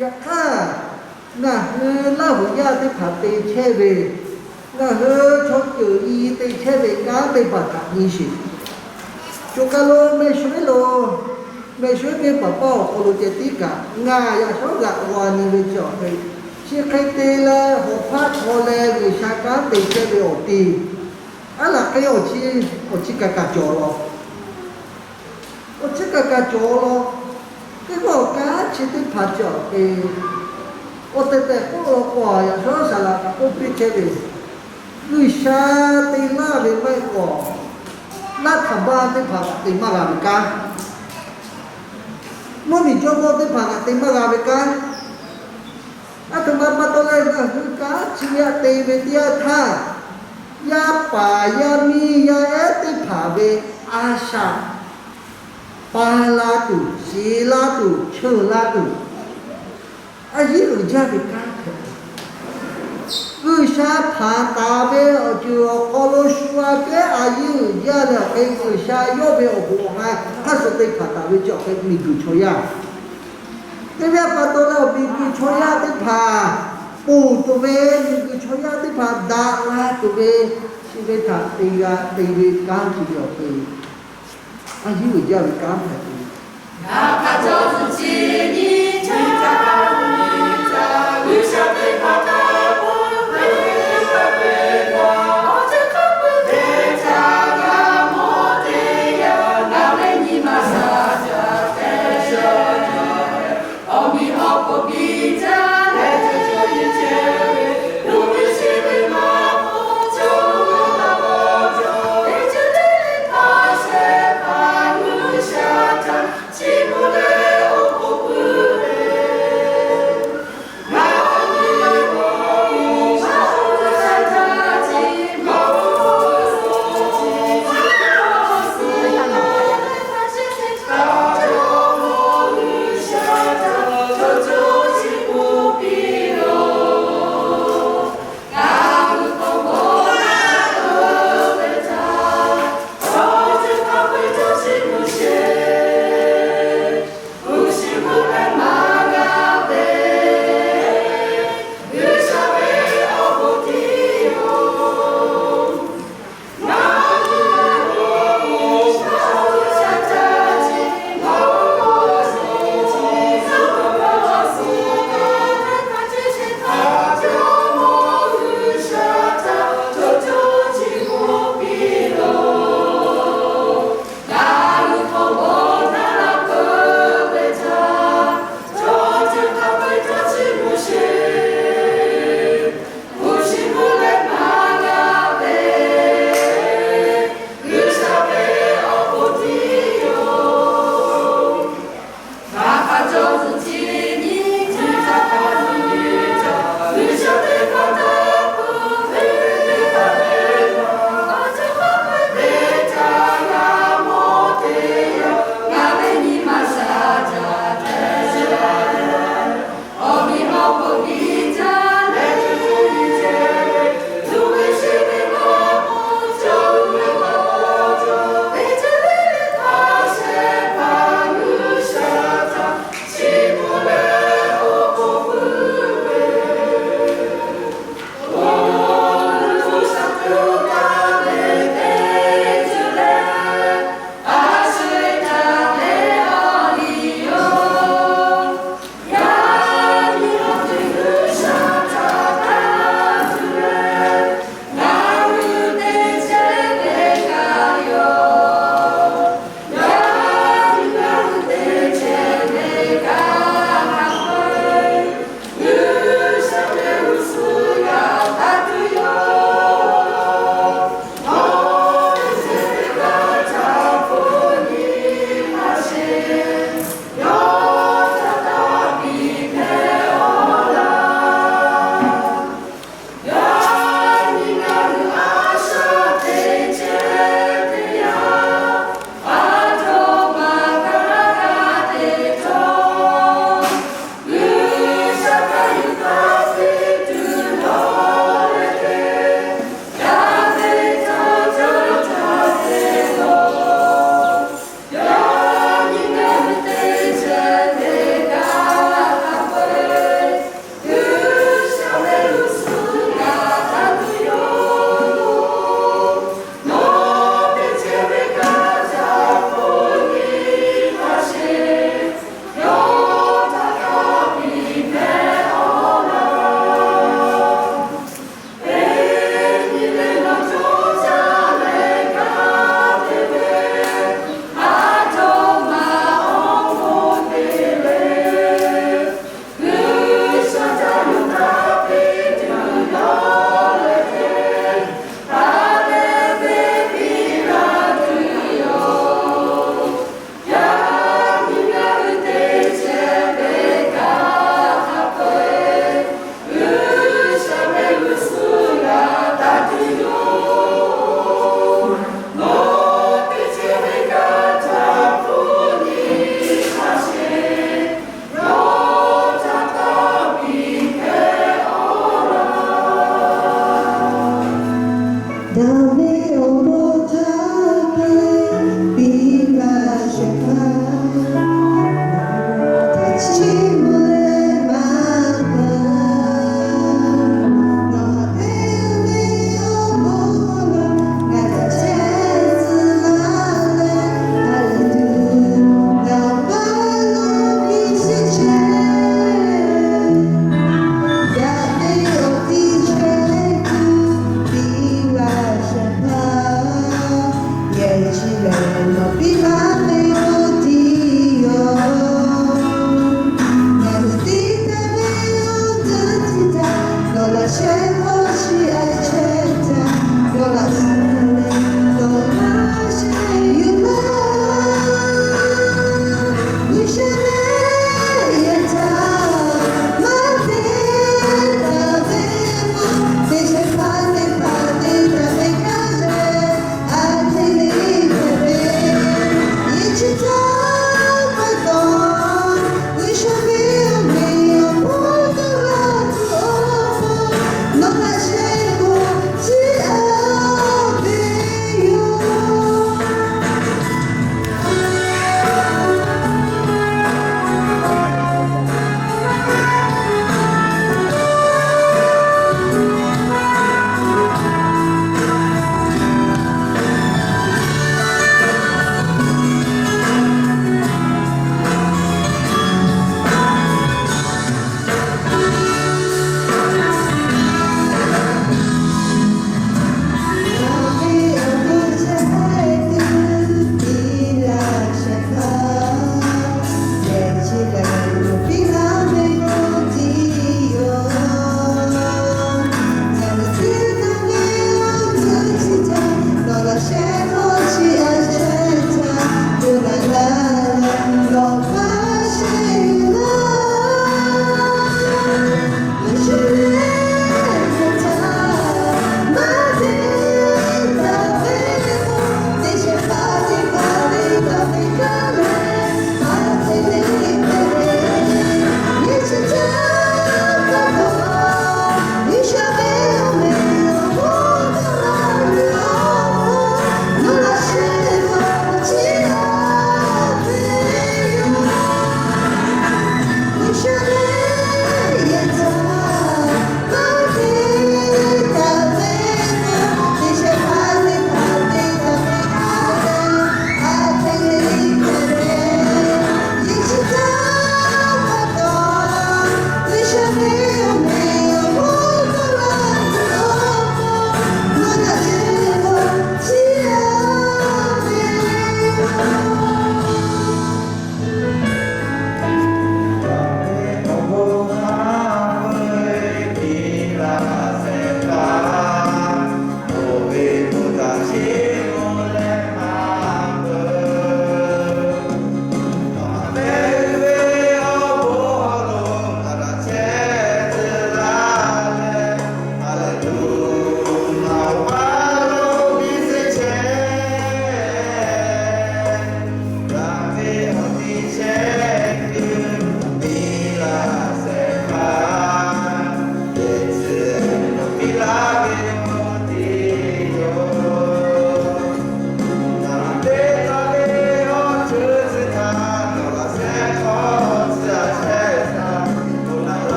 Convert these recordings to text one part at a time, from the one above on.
ya tha na la hu ya te pha te che về na hơ cho chữ y te che về cá te bà cả ni shi cho cá lô mê suối về bà bao ô lô chế tí cả nga ya số gạ hòa ni về chỗ thì chỉ khai tê là hồ phát hồ lê về sa cá te che về ổ tì á là cái ổ chi cả chỗ lo ổ chi cả chỗ lo cái hồ cá chỉ te pha chỗ thì ổ tê tê cô lo quả ya số sa là cô biết che về người xa tây la về mai cỏ la thầm ba tây phật tây ma gà về cá nó bị cho vô tây phật tây ma gà về cá à thầm ba bắt đầu lên là cá chia tây về tia tha ya pa ya mi ya tây phật về asa pa la tu si la tu chơ la tu à gì ở ra về cá cứ sa phá ta về ở chùa Colosua cái ayu gia là cái người sa yo về ở bộ hai他是对phá ta về cho cái mình cứ cho ya cái việc phá tôi là mình cứ cho ya để phá bù tôi về mình cứ cho ya để phá đa la tôi về chỉ về thà tì về cam chỉ được cái ayu gia về cam phải那他就是接你家，留下对他的。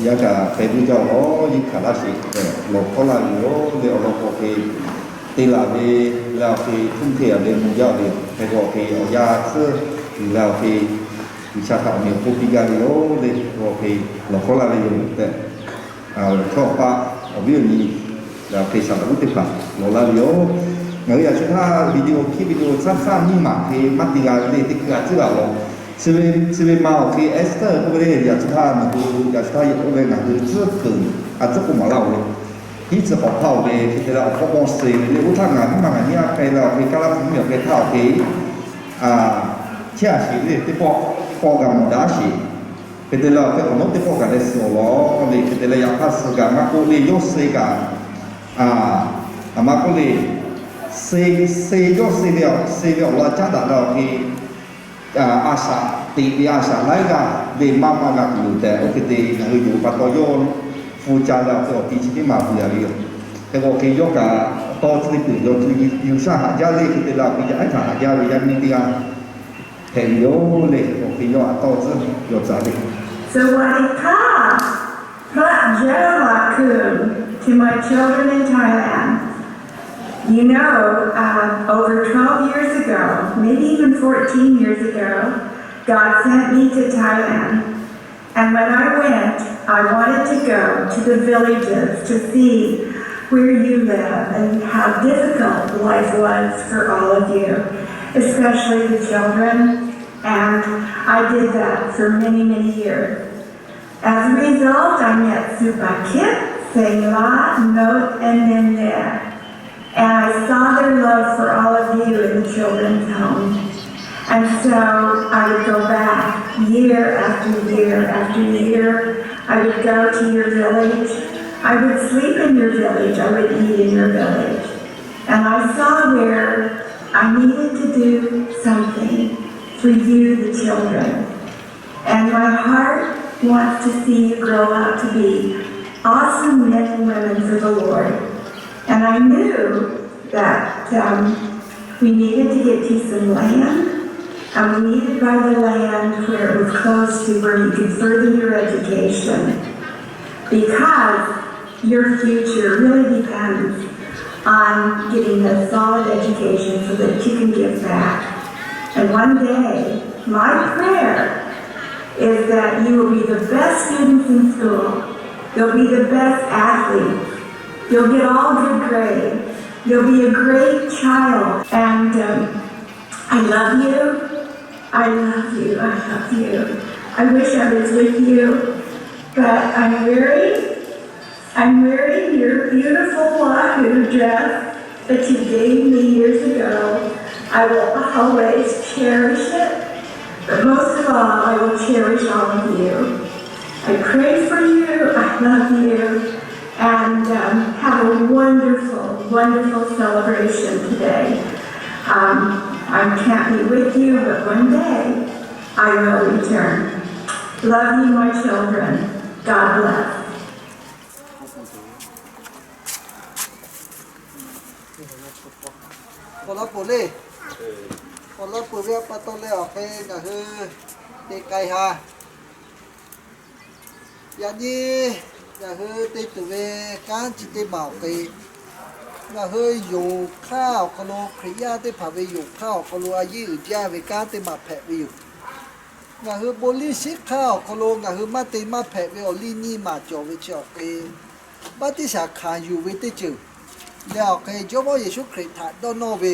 ya cả cái bây giờ nó như khá là gì lộc có là yếu liệu lộc có cái thì là cái không thể để mua giao được cái gọi cái ở nhà xưa là cái cha thảo nhiều cô đi ra yếu để gọi cái lộc có là yếu để cho ba ở ví dụ như là cái sản phẩm thực phẩm nó là yếu nếu như chúng ta video sẵn sàng nhưng mà cái mắt đi ra để tích là chứ bảo Sebe mau khi Esther có cái gì chúng ta mà chúng ta hiện về là trước từng trước cùng mà lâu thì chỉ học thảo về thì là có một sự để út thằng ngắn mà như cái là cái các làm nhiều cái thảo cái chia sẻ để tiếp bỏ gần đá sỉ cái là cái của nó tiếp bỏ gần để sửa nó để cái là yang phát sự gần mà cô đi vô xây cả mà cô đi xây vô xây liệu là chắc đã đâu thì asa ti asa laga de mama ga kute o ke te ngai yu pa to yo fu cha la to ti chi ma fu ya ri te ko ke yo ka to tri pu yo tri yu sa ha ja le ke te la pi ja ai tha ja ri ja ni ti ga te yo le ko ke yo a to zhe yo za le สวัสดีค่ะพระเจ้าลักคุณ to my children in Thailand. You know, over 12 years ago, maybe even 14 years ago, God sent me to Thailand. And when I went, I wanted to go to the villages to see where you live and how difficult life was for all of you, especially the children. And I did that for many, many years. As a result, I met Supakit, Sengla, Not, and Ninde. And I saw their love for all of you in the children's home. And so I would go back year after year after year. I would go to your village. I would sleep in your village. I would eat in your village. And I saw where I needed to do something for you, the children. And my heart wants to see you grow up to be awesome men and women for the Lord. And I knew that we needed to get you some land, and we needed to buy the land where it was close to where you could further your education. Because your future really depends on getting a solid education so that you can give back. And one day, my prayer is that you will be the best students in school. You'll be the best athletes. You'll get all good grades. You'll be a great child. And I love you. I love you. I love you. I wish I was with you, but I'm wearing your beautiful Wahoo dress that you gave me years ago. I will always cherish it, but most of all, I will cherish all of you. I pray for you. I love you. And have a wonderful, wonderful celebration today. I can't be with you, but one day I will return. Love you, my children. God bless. Còn nó bổ lê còn nó bổ việc bắt đầu lê ở cái nhà hư để cày hà nhà đi nhà hư để từ về cán chỉ để bảo cái nhà hư dùngข้าวเขาโลขยะđểผ่าไปdùngข้าวเขาโลอายุยาไปการđểมาแผลไปอยู่nhà hư bố lý xíchข้าวเขาโลnhà hưมาđểมาแผลไปเอาลีนี่มาจ่อไปจ่อไปบ้านที่สาขาอยู่ไปที่จืดแล้วใครจะบอกยิสุคริสต์ถัดดอนโนเว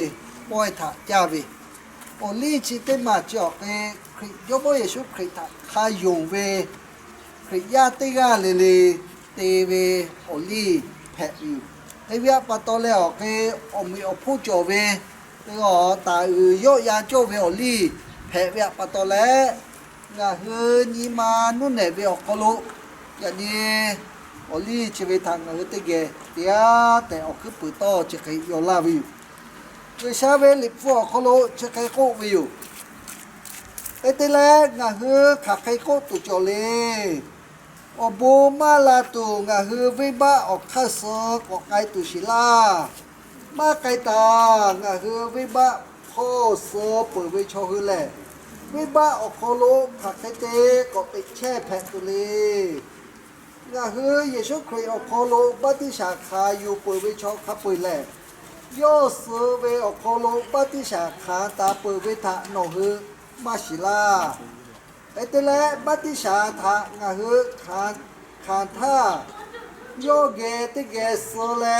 ปอยถัดจ้าเวโอลีจิตมาจ่อใครจะบอกยิสุคริสต์ถัดขายงเวคริยาติกาเลเตเวโอลีแผ่อยู่ไอ้เวียปัตโตแล้วใครอมีอผู้จ่อเวแล้วก็ตาโยยาจ่อเวโอลีแผ่เวียปัตโตแล้วงาเฮนีมานุ่นเนี่ยเวอโคโลอย่างนี้โอลีจะไปทางเฮติเกเดียแต่ออกคือปืนโตจะใครยอลาวิวเวชาเวลิฟอโคโลจะใครโควิวไอ้ตีแรกงาเฮขาใครโคตุจอเลอโบมาลาตูงาเฮวิบะออกข้าซอกออกไกตุชิลามาไกตางาเฮวิบะโคเซเปิดไว้โชว์คือแหละวิบะออกโคโลขาใครเตก็ไปแช่แผ่นตุลี ะเฮ้ยเยซูคริสต์อคอโลบัติชาคาอยู่เปิดไว้ชอบขับเปิดแหล่ย่อเสือเวอคอโลบัติชาคาตาเปิดไว้ทะโนเฮมาชิลาไอเตเลบัติชาทะงะเฮคานท่าย่อเกติเกเสือแหล่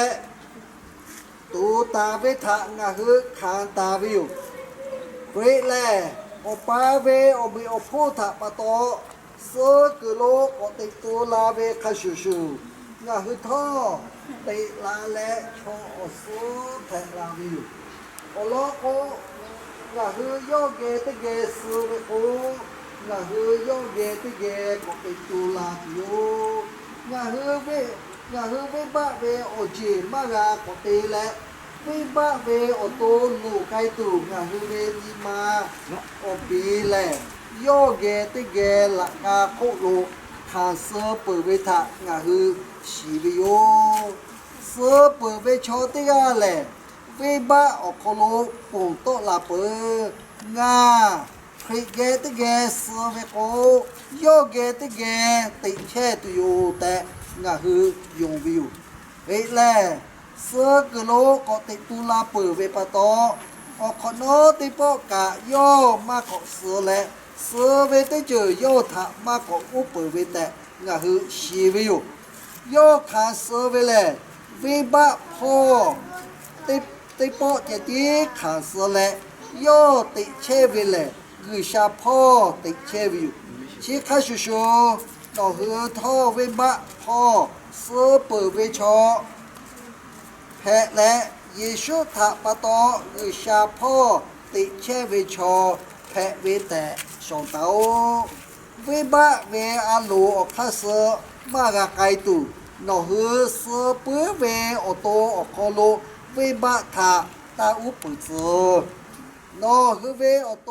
ตูตาเวทะงะเฮคานตาวิวเวแลอปาเวอบิอโพธะปะโตเสกโลกอติตูลาเวคาชูชูงะฮึท่อติลาแลชออโซแทลาวิวอโลโกงะฮึโยเกติเกสืเวโกงะฮึโยเกติเกกอติตูลาติโยงะฮึเวบะเวโอจิมะกากอติแลวิบะเวโอโตลูไกตูงะฮึเวลิมาโอปีแลโยเกติเกละกาโคโลคาเซเปเวทะงะฮึชีวิโยเซเปเวชอติกาแลวิบะโอโคโลปุงโตลาเปงาคริเกติเกเซเวโกโยเกติเกติเชตุโยแต่งะฮึยงวิวเวแลเสือกโลก็ติตุลาเปิดเวปะโตออกขโนติปกะโยมากกเสือแลเสือเวติเจอโยทะมากกอุปเปิดเวแต่งะฮึชีวิวโยขาเสือเวแลวิบะพอติปเจติขาเสือแลโยติเชเวแลคือชาพอติเชวิวชิคาชูชูต่อเหือท่อวิบะพอเสือเปิดเวชอแพะและเยชูทะปะโตอือชาพ่อติเชเวชอแพะเวแต่สองเตาเวบะเวอาลูอคาเซมากาไกตุนอฮือเซปื้อเวอโตอคอโลเวบะทะตาอุปเซนอฮือเวอโต